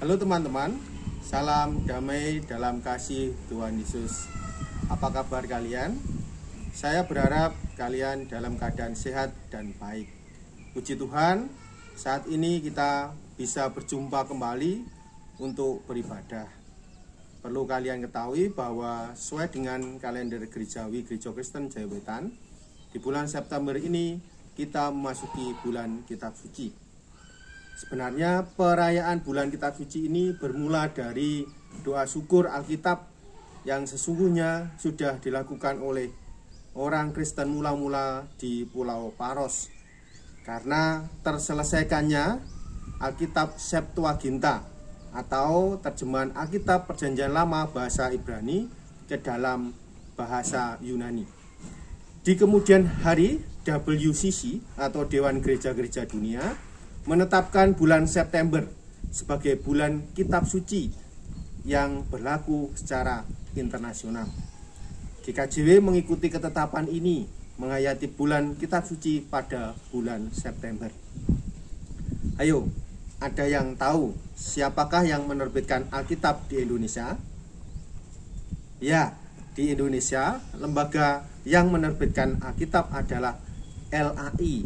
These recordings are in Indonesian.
Halo teman-teman, salam damai dalam kasih Tuhan Yesus. Apa kabar kalian? Saya berharap kalian dalam keadaan sehat dan baik. Puji Tuhan, saat ini kita bisa berjumpa kembali untuk beribadah. Perlu kalian ketahui bahwa sesuai dengan kalender gerejawi Gereja Kristen Jaya Wetan, di bulan September ini kita memasuki bulan Kitab Suci. Sebenarnya perayaan bulan Kitab Suci ini bermula dari doa syukur Alkitab yang sesungguhnya sudah dilakukan oleh orang Kristen mula-mula di Pulau Paros. Karena terselesaikannya Alkitab Septuaginta atau terjemahan Alkitab Perjanjian Lama bahasa Ibrani ke dalam bahasa Yunani. Di kemudian hari, WCC atau Dewan Gereja-Gereja Dunia menetapkan bulan September sebagai bulan Kitab Suci yang berlaku secara internasional. GKJW mengikuti ketetapan ini menghayati bulan Kitab Suci pada bulan September. Ayo, ada yang tahu siapakah yang menerbitkan Alkitab di Indonesia? Ya, di Indonesia lembaga yang menerbitkan Alkitab adalah LAI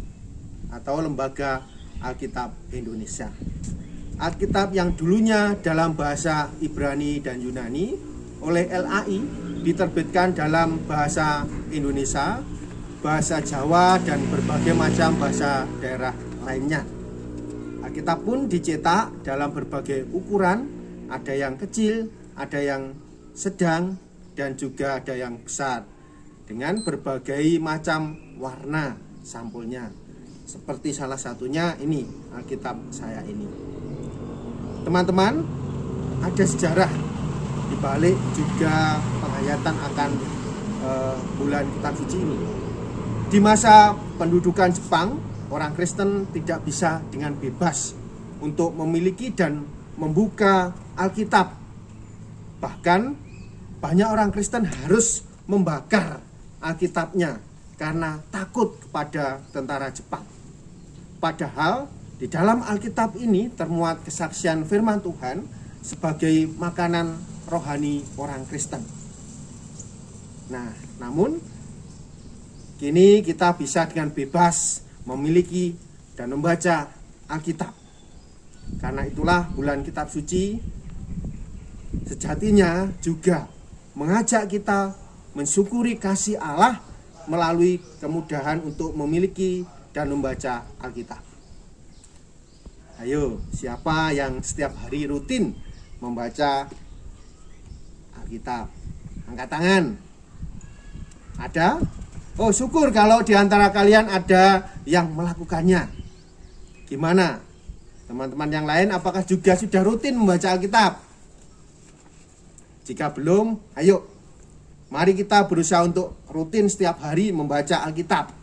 atau Lembaga Alkitab Indonesia. Alkitab yang dulunya dalam bahasa Ibrani dan Yunani oleh LAI diterbitkan dalam bahasa Indonesia, bahasa Jawa, dan berbagai macam bahasa daerah lainnya. Alkitab pun dicetak dalam berbagai ukuran, ada yang kecil, ada yang sedang, dan juga ada yang besar, dengan berbagai macam warna sampulnya. Seperti salah satunya ini, Alkitab saya ini. Teman-teman, ada sejarah di balik juga penghayatan akan bulan Kitab Suci ini. Di masa pendudukan Jepang, orang Kristen tidak bisa dengan bebas untuk memiliki dan membuka Alkitab. Bahkan banyak orang Kristen harus membakar Alkitabnya karena takut kepada tentara Jepang. Padahal di dalam Alkitab ini termuat kesaksian firman Tuhan sebagai makanan rohani orang Kristen. Nah, namun kini kita bisa dengan bebas memiliki dan membaca Alkitab. Karena itulah bulan Kitab Suci sejatinya juga mengajak kita mensyukuri kasih Allah melalui kemudahan untuk memiliki dan membaca Alkitab. Ayo, siapa yang setiap hari rutin membaca Alkitab? Angkat tangan. Ada? Oh, syukur kalau di antara kalian ada yang melakukannya. Gimana? Teman-teman yang lain apakah juga sudah rutin membaca Alkitab? Jika belum, ayo, mari kita berusaha untuk rutin setiap hari membaca Alkitab.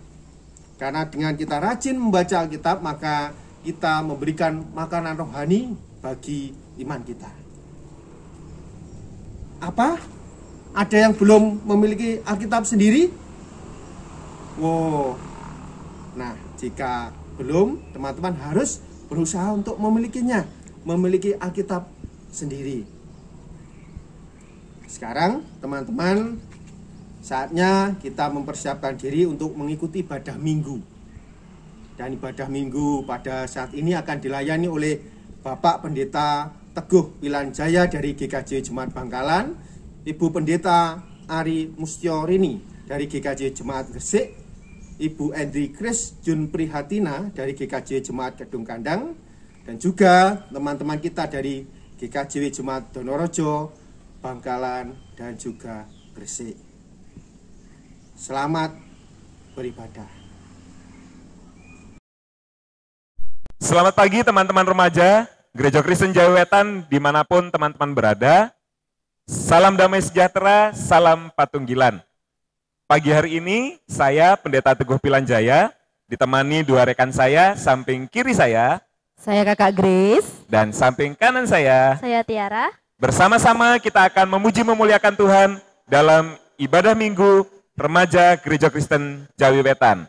Karena dengan kita rajin membaca Alkitab, maka kita memberikan makanan rohani bagi iman kita. Apa? Ada yang belum memiliki Alkitab sendiri? Wow. Nah, jika belum, teman-teman harus berusaha untuk memilikinya, memiliki Alkitab sendiri. Sekarang, teman-teman, saatnya kita mempersiapkan diri untuk mengikuti ibadah minggu. Dan ibadah minggu pada saat ini akan dilayani oleh Bapak Pendeta Teguh Wilanjaya dari GKJ Jemaat Bangkalan, Ibu Pendeta Ari Mustiorini dari GKJ Jemaat Gresik, Ibu Endri Kris Jun Prihatina dari GKJ Jemaat Kedung Kandang, dan juga teman-teman kita dari GKJ Jemaat Donorojo, Bangkalan, dan juga Gresik. Selamat beribadah. Selamat pagi teman-teman remaja, Gereja Kristen Jaya Wetan dimanapun teman-teman berada. Salam damai sejahtera, salam patunggilan. Pagi hari ini saya Pendeta Teguh Wilanjaya ditemani dua rekan saya, samping kiri saya Kakak Grace, dan samping kanan saya Tiara. Bersama-sama kita akan memuji memuliakan Tuhan dalam ibadah minggu Remaja Gereja Kristen Jaya Wetan.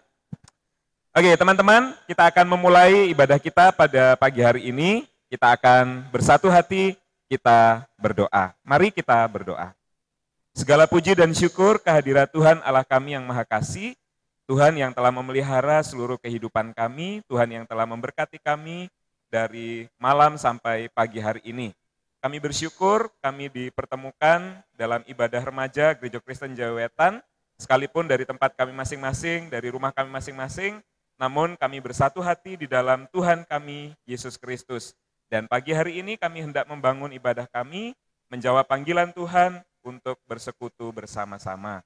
Oke teman-teman, kita akan memulai ibadah kita pada pagi hari ini kita akan bersatu hati, kita berdoa. Mari kita berdoa. Segala puji dan syukur kehadirat Tuhan Allah kami yang Maha Kasih, Tuhan yang telah memelihara seluruh kehidupan kami, Tuhan yang telah memberkati kami dari malam sampai pagi hari ini. Kami bersyukur kami dipertemukan dalam ibadah remaja Gereja Kristen Jawa Wetan, sekalipun dari tempat kami masing-masing, dari rumah kami masing-masing, namun kami bersatu hati di dalam Tuhan kami, Yesus Kristus. Dan pagi hari ini kami hendak membangun ibadah kami, menjawab panggilan Tuhan untuk bersekutu bersama-sama.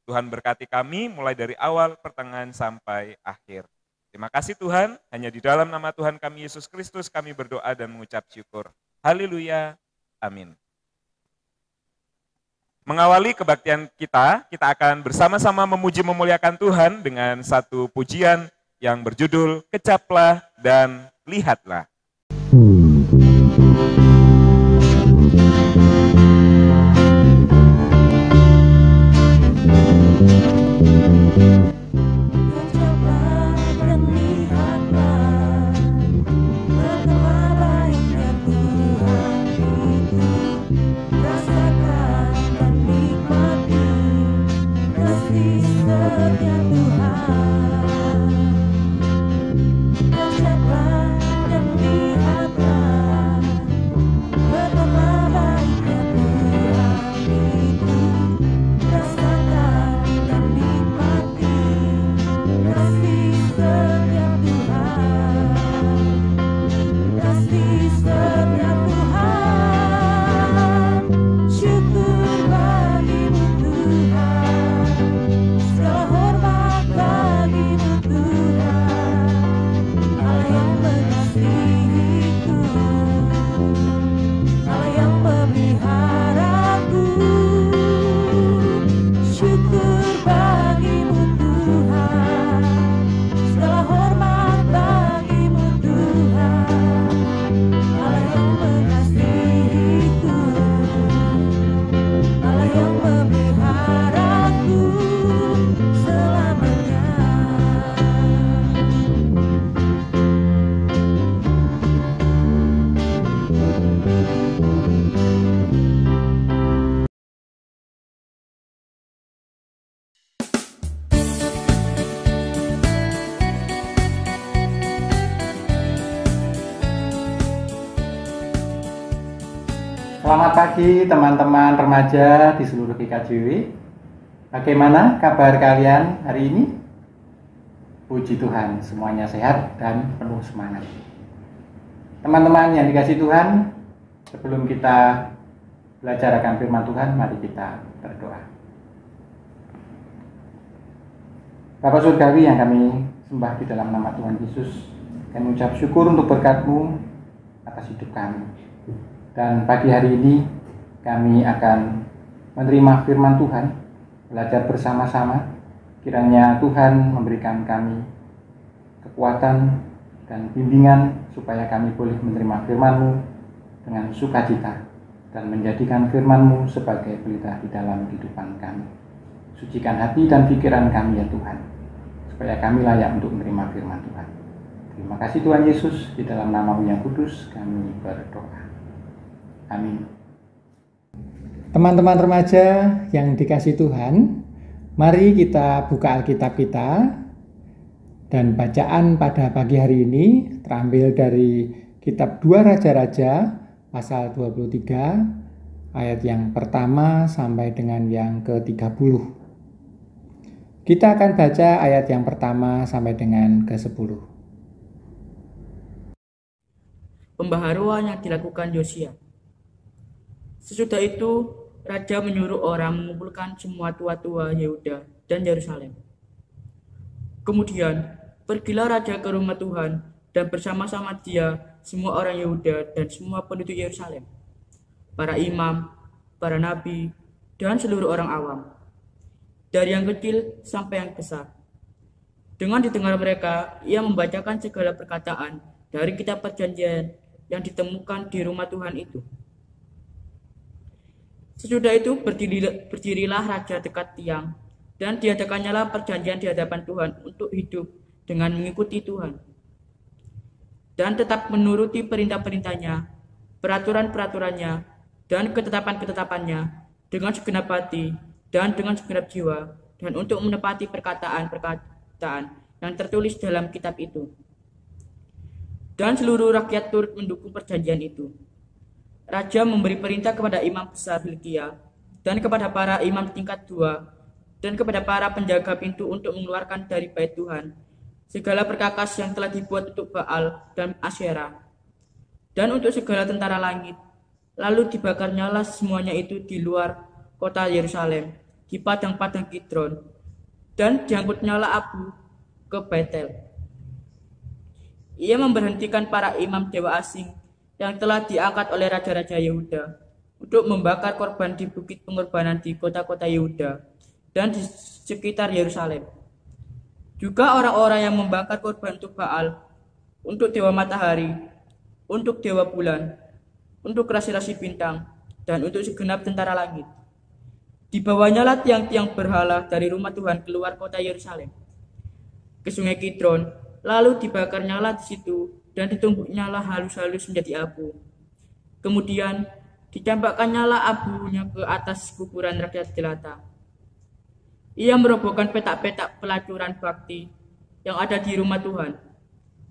Tuhan berkati kami mulai dari awal, pertengahan, sampai akhir. Terima kasih Tuhan, hanya di dalam nama Tuhan kami Yesus Kristus kami berdoa dan mengucap syukur. Haleluya, amin. Mengawali kebaktian kita akan bersama-sama memuji memuliakan Tuhan dengan satu pujian yang berjudul Kecaplah dan Lihatlah. Selamat pagi teman-teman remaja di seluruh GKJW. Bagaimana kabar kalian hari ini? Puji Tuhan, semuanya sehat dan penuh semangat. Teman-teman yang dikasihi Tuhan, sebelum kita belajar akan firman Tuhan, mari kita berdoa. Bapa Surgawi yang kami sembah di dalam nama Tuhan Yesus, kami ucap syukur untuk berkat-Mu atas hidup kami. Dan pagi hari ini kami akan menerima firman Tuhan, belajar bersama-sama. Kiranya Tuhan memberikan kami kekuatan dan bimbingan supaya kami boleh menerima firman-Mu dengan sukacita dan menjadikan firman-Mu sebagai pelita di dalam kehidupan kami. Sucikan hati dan pikiran kami ya Tuhan, supaya kami layak untuk menerima firman Tuhan. Terima kasih Tuhan Yesus, di dalam nama-Mu yang kudus kami berdoa. Amin. Teman-teman remaja yang dikasihi Tuhan, mari kita buka Alkitab kita, dan bacaan pada pagi hari ini terambil dari kitab 2 Raja-Raja pasal 23 ayat yang pertama sampai dengan yang ke-30. Kita akan baca ayat yang pertama sampai dengan ke-10. Pembaharuan yang dilakukan Yosia. Sesudah itu, Raja menyuruh orang mengumpulkan semua tua-tua Yehuda dan Yerusalem. Kemudian, pergilah Raja ke rumah Tuhan dan bersama-sama dia semua orang Yehuda dan semua penduduk Yerusalem, para imam, para nabi, dan seluruh orang awam, dari yang kecil sampai yang besar. Dengan didengar mereka, ia membacakan segala perkataan dari kitab perjanjian yang ditemukan di rumah Tuhan itu. Sesudah itu berdirilah raja dekat tiang, dan diadakannya perjanjian di hadapan Tuhan untuk hidup dengan mengikuti Tuhan. dan tetap menuruti perintah-perintahnya, peraturan-peraturannya, dan ketetapan-ketetapannya dengan segenap hati dan dengan segenap jiwa, dan untuk menepati perkataan-perkataan yang tertulis dalam kitab itu. Dan seluruh rakyat turut mendukung perjanjian itu. Raja memberi perintah kepada imam besar Hilkia dan kepada para imam tingkat 2 dan kepada para penjaga pintu untuk mengeluarkan dari bait Tuhan segala perkakas yang telah dibuat untuk Baal dan Asyera dan untuk segala tentara langit. Lalu dibakarnyalah semuanya itu di luar kota Yerusalem, di padang-padang Kidron, dan diangkutnyalah abu ke Betel. Ia memberhentikan para imam dewa asing yang telah diangkat oleh raja-raja Yehuda untuk membakar korban di bukit pengorbanan di kota-kota Yehuda dan di sekitar Yerusalem. Juga orang-orang yang membakar korban untuk Baal, untuk dewa matahari, untuk dewa bulan, untuk rasi-rasi bintang, dan untuk segenap tentara langit. Dibawanyalah tiang-tiang berhala dari rumah Tuhan keluar kota Yerusalem ke sungai Kidron, lalu dibakarnyalah di situ dan ditumbuknyalah halus-halus menjadi abu. Kemudian ditembakannyalah abunya ke atas kuburan rakyat jelata. Ia merobohkan petak-petak pelacuran bakti yang ada di rumah Tuhan,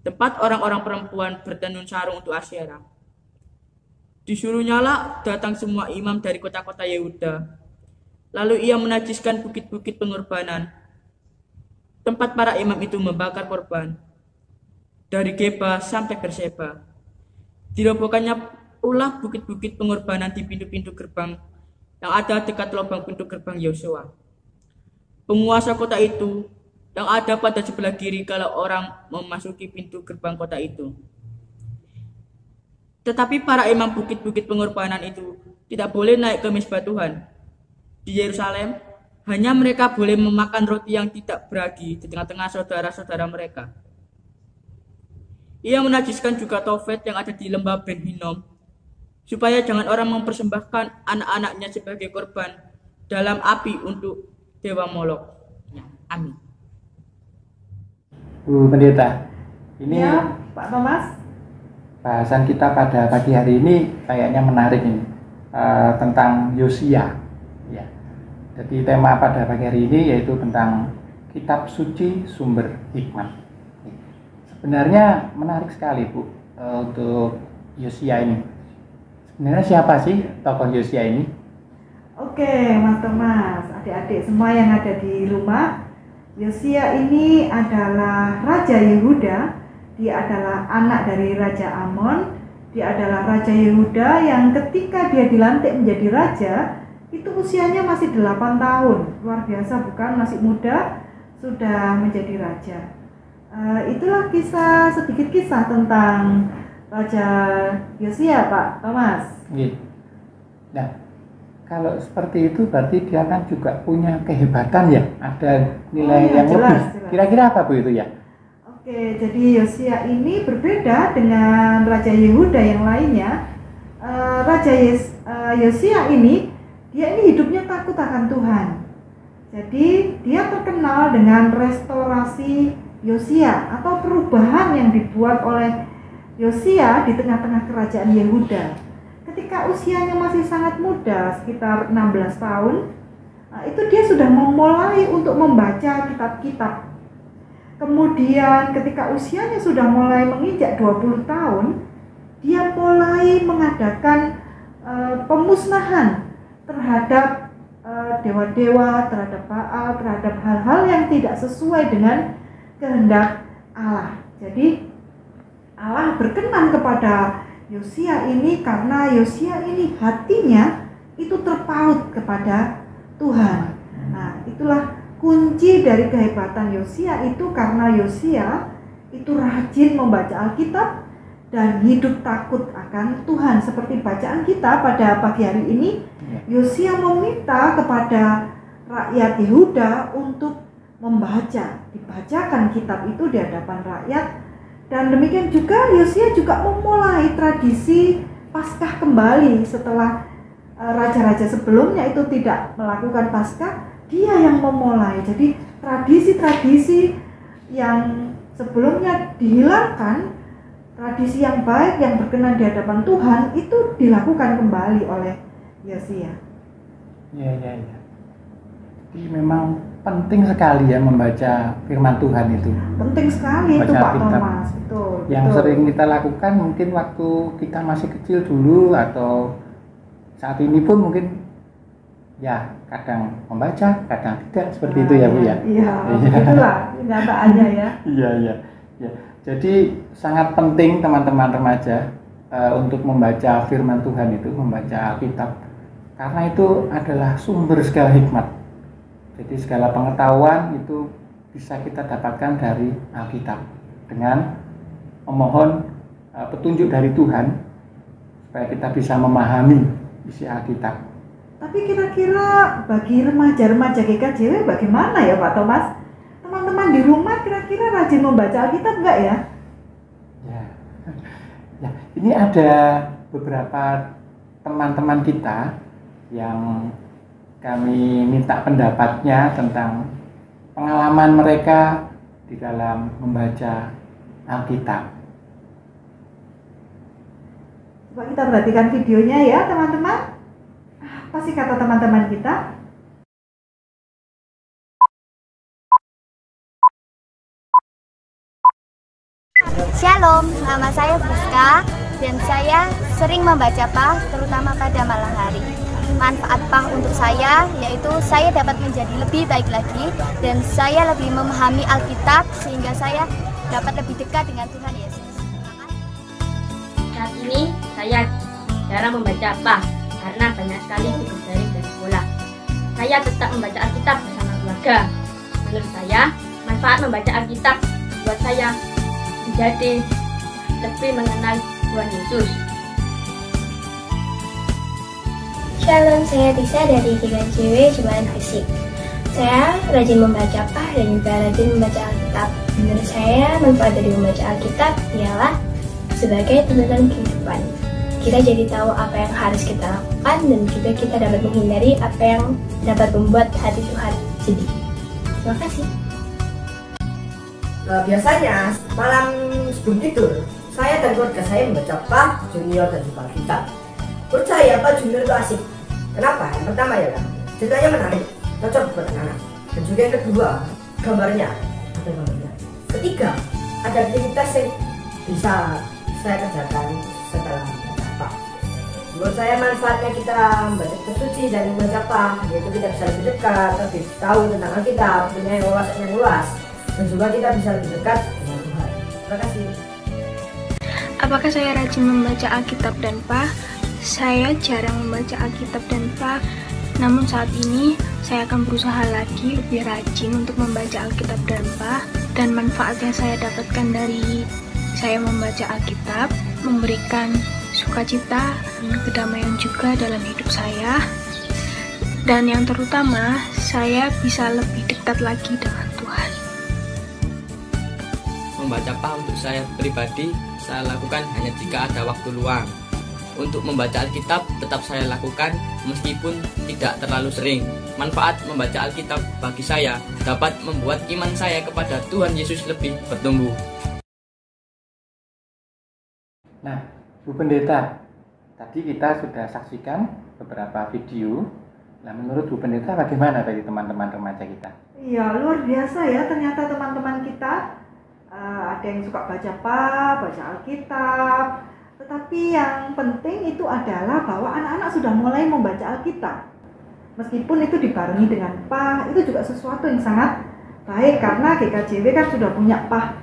tempat orang-orang perempuan bertenun sarung untuk Asyera. Disuruhnyalah datang semua imam dari kota-kota Yehuda. Lalu ia menajiskan bukit-bukit pengorbanan, tempat para imam itu membakar korban, dari Geba sampai Berseba. Dirobohkannya pula bukit-bukit pengorbanan di pintu-pintu gerbang yang ada dekat lubang pintu gerbang Yosua, penguasa kota itu, yang ada pada sebelah kiri kalau orang memasuki pintu gerbang kota itu. Tetapi para imam bukit-bukit pengorbanan itu tidak boleh naik ke mezbah Tuhan di Yerusalem. Hanya mereka boleh memakan roti yang tidak beragi di tengah-tengah saudara-saudara mereka. Ia menajiskan juga Tofet yang ada di lembah Ben Hinnom, supaya jangan orang mempersembahkan anak-anaknya sebagai korban dalam api untuk dewa Molok. Ya, amin. Bu Pendeta, ini Ya, Pak Thomas. bahasan kita pada pagi hari ini kayaknya menarik ini, tentang Yosia. Ya. Jadi tema pada pagi hari ini yaitu tentang kitab suci sumber hikmat. Sebenarnya menarik sekali Bu, untuk Yosia ini. Sebenarnya siapa sih tokoh Yosia ini? Oke, Mas Thomas, adik-adik semua yang ada di rumah, Yosia ini adalah Raja Yehuda. Dia adalah anak dari Raja Amon. Dia adalah Raja Yehuda yang ketika dia dilantik menjadi raja, itu usianya masih 8 tahun. Luar biasa bukan? Masih muda, sudah menjadi raja. Itulah sedikit kisah tentang Raja Yosia, Pak Thomas. Nah, kalau seperti itu berarti dia kan juga punya kehebatan ya, ada nilai yang jelas, lebih. jelas. Kira-kira apa Bu itu ya? Oke, jadi Yosia ini berbeda dengan Raja Yehuda yang lainnya. Yosia ini, dia ini hidupnya takut akan Tuhan. Jadi dia terkenal dengan restorasi Yosia atau perubahan yang dibuat oleh Yosia di tengah-tengah kerajaan Yehuda. Ketika usianya masih sangat muda, sekitar 16 tahun, itu dia sudah memulai untuk membaca kitab-kitab. Kemudian ketika usianya sudah mulai menginjak 20 tahun, dia mulai mengadakan pemusnahan terhadap dewa-dewa, terhadap Baal, terhadap hal-hal yang tidak sesuai dengan kehendak Allah. Jadi Allah berkenan kepada Yosia ini karena Yosia ini hatinya itu terpaut kepada Tuhan. Nah, itulah kunci dari kehebatan Yosia itu, karena Yosia itu rajin membaca Alkitab dan hidup takut akan Tuhan. Seperti bacaan kita pada pagi hari ini, Yosia meminta kepada rakyat Yehuda untuk dibacakan kitab itu di hadapan rakyat. Dan demikian juga Yosia juga memulai tradisi Paskah kembali setelah raja-raja sebelumnya itu tidak melakukan Paskah, dia yang memulai. Jadi tradisi-tradisi yang sebelumnya dihilangkan tradisi yang baik yang berkenan di hadapan Tuhan itu dilakukan kembali oleh Yosia. Ya. Jadi memang penting sekali ya membaca firman Tuhan itu. Penting sekali itu Pak Thomas, betul. Yang sering kita lakukan mungkin waktu kita masih kecil dulu atau saat ini pun mungkin ya kadang membaca, kadang tidak seperti itu ya Bu ya. Iya, itulah kenyataannya ya. Iya. Jadi sangat penting teman-teman remaja untuk membaca firman Tuhan itu, membaca Alkitab, karena itu adalah sumber segala hikmat. Jadi segala pengetahuan itu bisa kita dapatkan dari Alkitab dengan memohon petunjuk dari Tuhan supaya kita bisa memahami isi Alkitab. Tapi kira-kira bagi remaja-remaja GKJW bagaimana ya Pak Thomas? Teman-teman di rumah kira-kira rajin membaca Alkitab enggak ya? Ya, ini ada beberapa teman-teman kita yang kami minta pendapatnya tentang pengalaman mereka di dalam membaca Alkitab. Coba kita perhatikan videonya ya teman-teman. Apa sih kata teman-teman kita? Shalom, nama saya Friska dan saya sering membaca PAH terutama pada malam hari. Manfaat PAH untuk saya yaitu saya dapat menjadi lebih baik lagi dan saya lebih memahami Alkitab sehingga saya dapat lebih dekat dengan Tuhan Yesus. Saat ini saya jarang membaca PAH karena banyak sekali tugas daring dari sekolah. Saya tetap membaca Alkitab bersama keluarga. Menurut saya, manfaat membaca Alkitab buat saya menjadi lebih mengenal Tuhan Yesus. Shalom, saya Tisa dari GKJW Jemaat Fisik. Saya rajin membaca PAH dan juga rajin membaca Alkitab. Menurut saya, manfaat dari membaca Alkitab ialah sebagai tuntunan kehidupan. Kita jadi tahu apa yang harus kita lakukan dan juga kita dapat menghindari apa yang dapat membuat hati Tuhan sedih. Terima kasih. Biasanya malam sebelum tidur, saya dan keluarga saya membaca PAH, Junior dan juga Alkitab. Menurut saya PAH Junior itu asik. Kenapa? Yang pertama ya kan, ceritanya menarik, cocok buat anak-anak. Dan juga yang kedua, gambarnya ada gambarnya. Ketiga, ada aktivitas yang bisa saya kerjakan setelah membaca PAH. Menurut saya manfaatnya kita membaca kitab suci dan membaca PAH, yaitu kita bisa lebih dekat, lebih tahu tentang Alkitab, punya wawasan yang luas. Dan juga kita bisa lebih dekat dengan Tuhan. Terima kasih. Apakah saya rajin membaca Alkitab dan PAH? Saya jarang membaca Alkitab dan PAH, namun saat ini saya akan berusaha lagi lebih rajin untuk membaca Alkitab dan PAH. Dan manfaat yang saya dapatkan dari saya membaca Alkitab memberikan sukacita dan kedamaian juga dalam hidup saya. Dan yang terutama, saya bisa lebih dekat lagi dengan Tuhan. Membaca PAH untuk saya pribadi, saya lakukan hanya jika ada waktu luang. Untuk membaca Alkitab tetap saya lakukan meskipun tidak terlalu sering. Manfaat membaca Alkitab bagi saya dapat membuat iman saya kepada Tuhan Yesus lebih bertumbuh. Nah, Bu Pendeta, tadi kita sudah saksikan beberapa video. Nah, menurut Bu Pendeta bagaimana tadi teman-teman remaja kita? Iya, luar biasa ya ternyata teman-teman kita. Ada yang suka baca PAH, baca Alkitab. Tetapi yang penting itu adalah bahwa anak-anak sudah mulai membaca Alkitab. Meskipun itu dibarengi dengan PAH, itu juga sesuatu yang sangat baik karena GKJW kan sudah punya PAH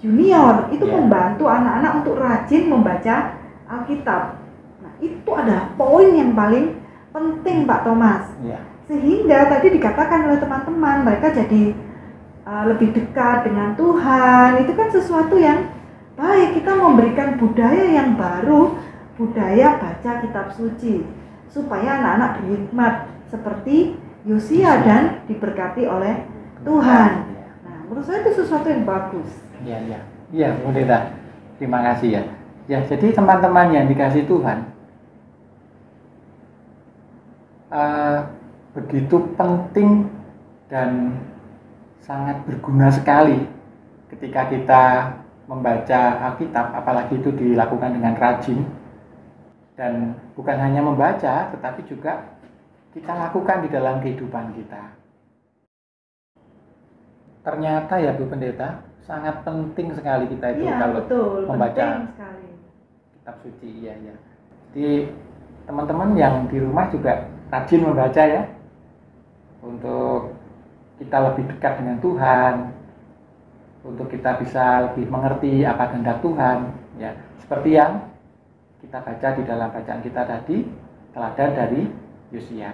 Junior. Itu membantu anak-anak untuk rajin membaca Alkitab. Nah, itu adalah poin yang paling penting Pak Thomas. Sehingga tadi dikatakan oleh teman-teman, mereka jadi lebih dekat dengan Tuhan. Itu kan sesuatu yang baik. Kita memberikan budaya yang baru, budaya baca kitab suci, supaya anak-anak berhikmat seperti Yosia dan diberkati oleh Tuhan. Nah, menurut saya itu sesuatu yang bagus. Iya, Bu Pendeta. Terima kasih ya. Ya, jadi teman-teman yang dikasih Tuhan, begitu penting dan sangat berguna sekali ketika kita membaca Alkitab, apalagi itu dilakukan dengan rajin, dan bukan hanya membaca, tetapi juga kita lakukan di dalam kehidupan kita. Ternyata ya Bu Pendeta, sangat penting sekali kita itu kalau membaca kitab suci. Iya. Jadi teman-teman yang di rumah juga rajin membaca ya, untuk kita lebih dekat dengan Tuhan, untuk kita bisa lebih mengerti apa kehendak Tuhan. Ya, seperti yang kita baca di dalam bacaan kita tadi, teladan dari Yosia.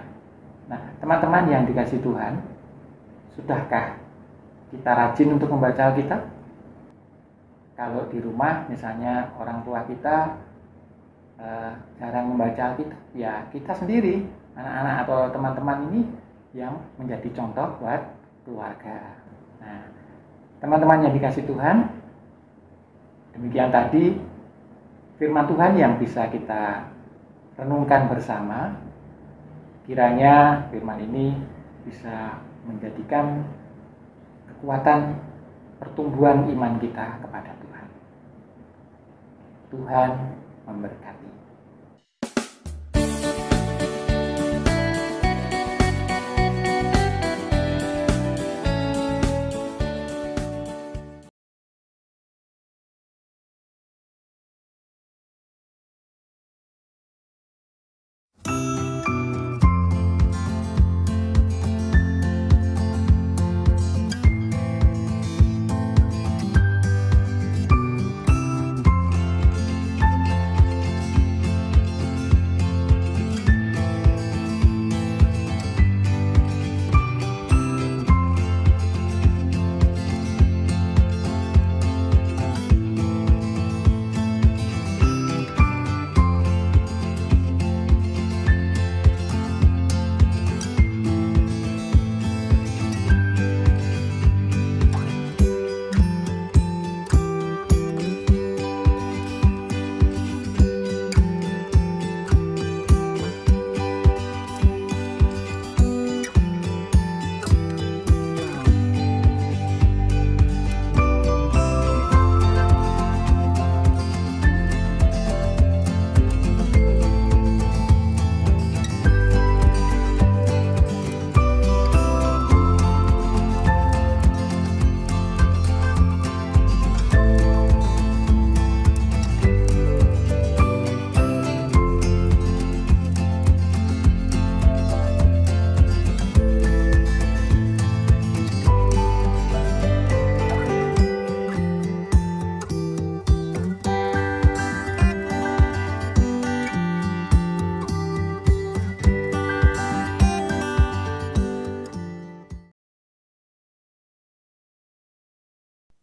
Nah, teman-teman yang dikasih Tuhan, sudahkah kita rajin untuk membaca Alkitab? Kalau di rumah misalnya orang tua kita jarang membaca Alkitab, ya kita sendiri, anak-anak atau teman-teman ini yang menjadi contoh buat keluarga. Nah, teman-teman yang dikasih Tuhan, demikian tadi firman Tuhan yang bisa kita renungkan bersama. Kiranya firman ini bisa menjadikan kekuatan pertumbuhan iman kita kepada Tuhan. Tuhan memberkati.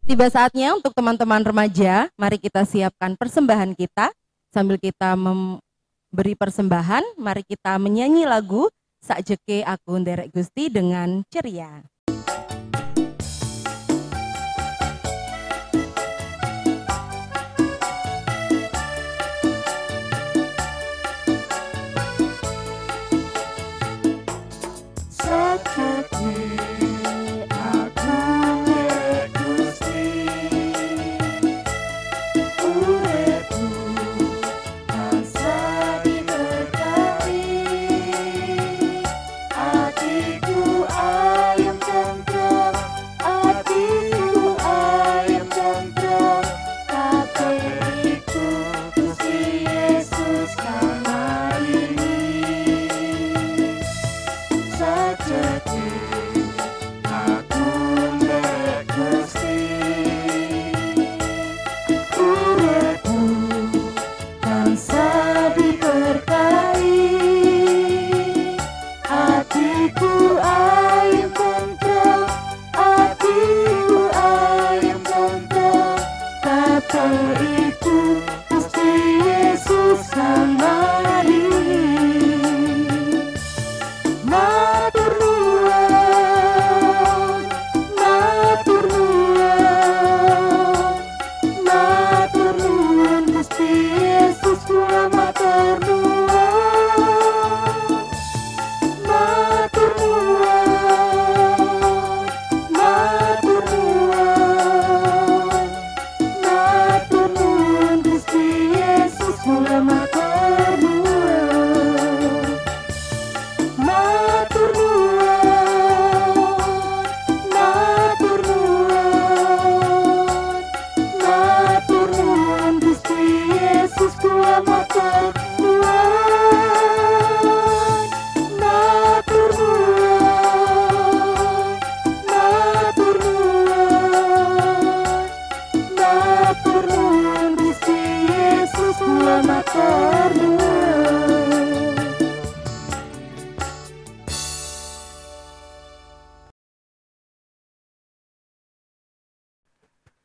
Tiba saatnya untuk teman-teman remaja, mari kita siapkan persembahan kita. Sambil kita memberi persembahan, mari kita menyanyi lagu Sakjeke Aku Nderek Gusti dengan ceria. Hatiku ayam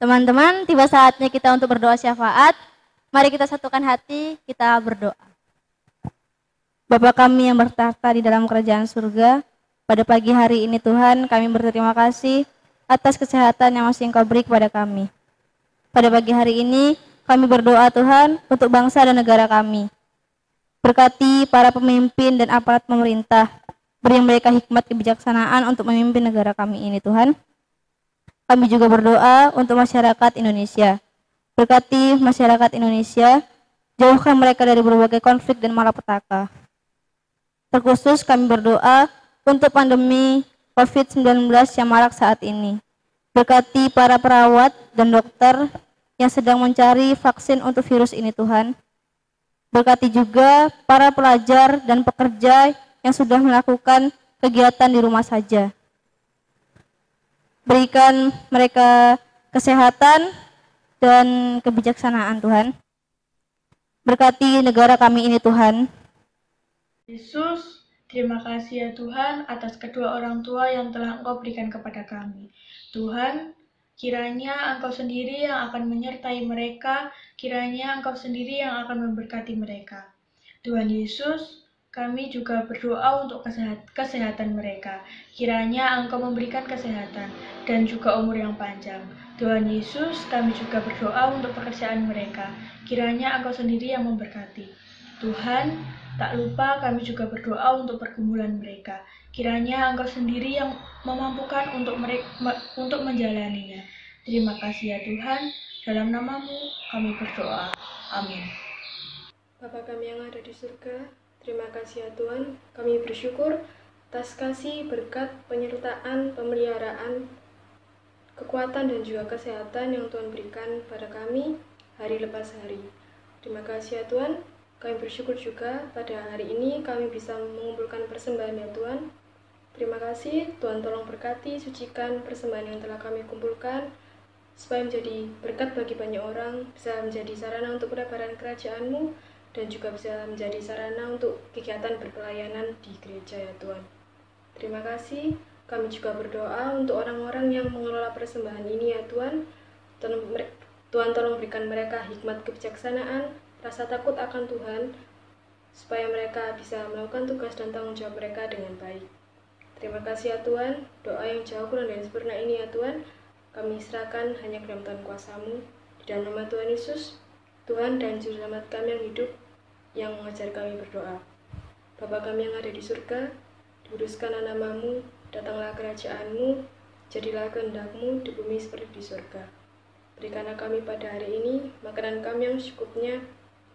Teman-teman, tiba saatnya kita untuk berdoa syafaat. Mari kita satukan hati, kita berdoa. Bapa kami yang bertahta di dalam kerajaan surga, pada pagi hari ini Tuhan, kami berterima kasih atas kesehatan yang masih Engkau beri kepada kami. Pada pagi hari ini, kami berdoa Tuhan untuk bangsa dan negara kami. Berkati para pemimpin dan aparat pemerintah, beri mereka hikmat kebijaksanaan untuk memimpin negara kami ini Tuhan. Kami juga berdoa untuk masyarakat Indonesia. Berkati masyarakat Indonesia, jauhkan mereka dari berbagai konflik dan malapetaka. Terkhusus kami berdoa untuk pandemi COVID-19 yang marak saat ini. Berkati para perawat dan dokter yang sedang mencari vaksin untuk virus ini Tuhan. Berkati juga para pelajar dan pekerja yang sudah melakukan kegiatan di rumah saja. Berikan mereka kesehatan dan kebijaksanaan Tuhan. Berkati negara kami ini Tuhan. Yesus, terima kasih ya Tuhan atas kedua orang tua yang telah Engkau berikan kepada kami. Tuhan, kiranya Engkau sendiri yang akan menyertai mereka, kiranya Engkau sendiri yang akan memberkati mereka. Tuhan Yesus, kami juga berdoa untuk kesehatan mereka. Kiranya Engkau memberikan kesehatan dan juga umur yang panjang. Tuhan Yesus, kami juga berdoa untuk pekerjaan mereka. Kiranya Engkau sendiri yang memberkati. Tuhan, tak lupa kami juga berdoa untuk pergumulan mereka. Kiranya Engkau sendiri yang memampukan untuk menjalaninya. Terima kasih ya Tuhan, dalam nama-Mu kami berdoa. Amin. Bapa kami yang ada di surga, terima kasih ya Tuhan, kami bersyukur atas kasih, berkat, penyertaan, pemeliharaan, kekuatan dan juga kesehatan yang Tuhan berikan pada kami hari lepas hari. Terima kasih ya Tuhan, kami bersyukur juga pada hari ini kami bisa mengumpulkan persembahan ya Tuhan. Terima kasih, Tuhan tolong berkati, sucikan persembahan yang telah kami kumpulkan, supaya menjadi berkat bagi banyak orang, bisa menjadi sarana untuk penebaran kerajaan-Mu, dan juga bisa menjadi sarana untuk kegiatan berpelayanan di gereja ya Tuhan. Terima kasih, kami juga berdoa untuk orang-orang yang mengelola persembahan ini ya Tuhan. Tuhan tolong berikan mereka hikmat kebijaksanaan, rasa takut akan Tuhan, supaya mereka bisa melakukan tugas dan tanggung jawab mereka dengan baik. Terima kasih ya Tuhan, doa yang jauh kurang dan sempurna ini ya Tuhan, kami serahkan hanya ke dalam Tuhan kuasa-Mu. Di dalam nama Tuhan Yesus, Tuhan dan Juru Selamat kami yang hidup, yang mengajar kami berdoa. Bapa kami yang ada di surga, dikuduskanlah nama-Mu, datanglah kerajaan-Mu, jadilah kehendak-Mu di bumi seperti di surga. Berikanlah kami pada hari ini makanan kami yang secukupnya,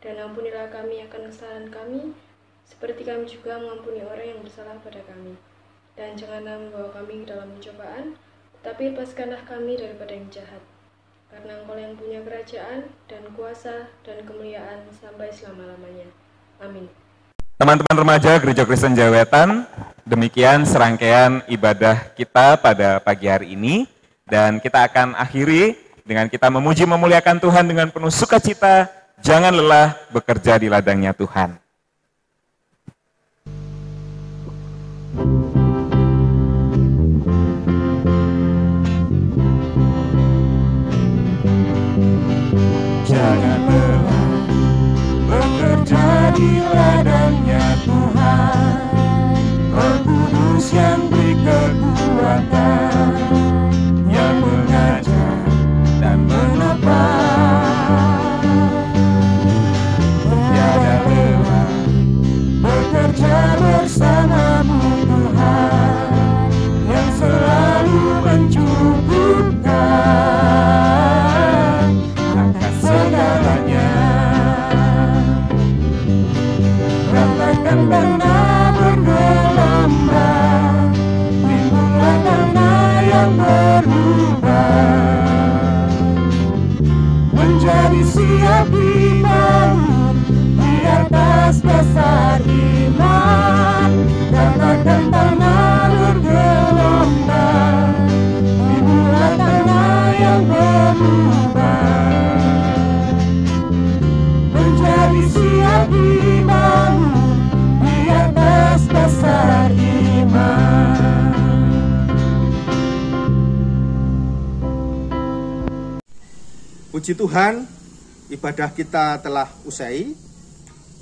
dan ampunilah kami akan kesalahan kami, seperti kami juga mengampuni orang yang bersalah pada kami. Dan janganlah membawa kami ke dalam pencobaan, tetapi lepaskanlah kami daripada yang jahat. Karena Engkau yang punya kerajaan, dan kuasa, dan kemuliaan sampai selama-lamanya. Amin. Teman-teman remaja Gereja Kristen Jaya Wetan, demikian serangkaian ibadah kita pada pagi hari ini. Dan kita akan akhiri dengan kita memuji memuliakan Tuhan dengan penuh sukacita. Jangan lelah bekerja di ladangnya Tuhan. Jangan lelah bekerja di ladangnya Tuhan, Roh Kudus yang beri kekuatan, yang mengajar dan menopang. Tiada lelah bekerja bersamamu Tuhan, yang selalu mencukupkan akan segalanya. Ratakan tanah bergelombang, timbullah tanah yang berubah, menjadi siap dibangun di atas dasar iman. Ratakan tanah bergelombang, timbullah tanah yang berubah, menjadi siap dibangun di atas dasar iman. Puji Tuhan, ibadah kita telah usai.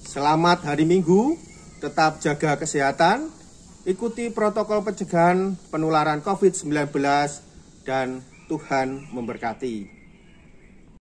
Selamat hari Minggu, tetap jaga kesehatan, ikuti protokol pencegahan penularan COVID-19, dan Tuhan memberkati.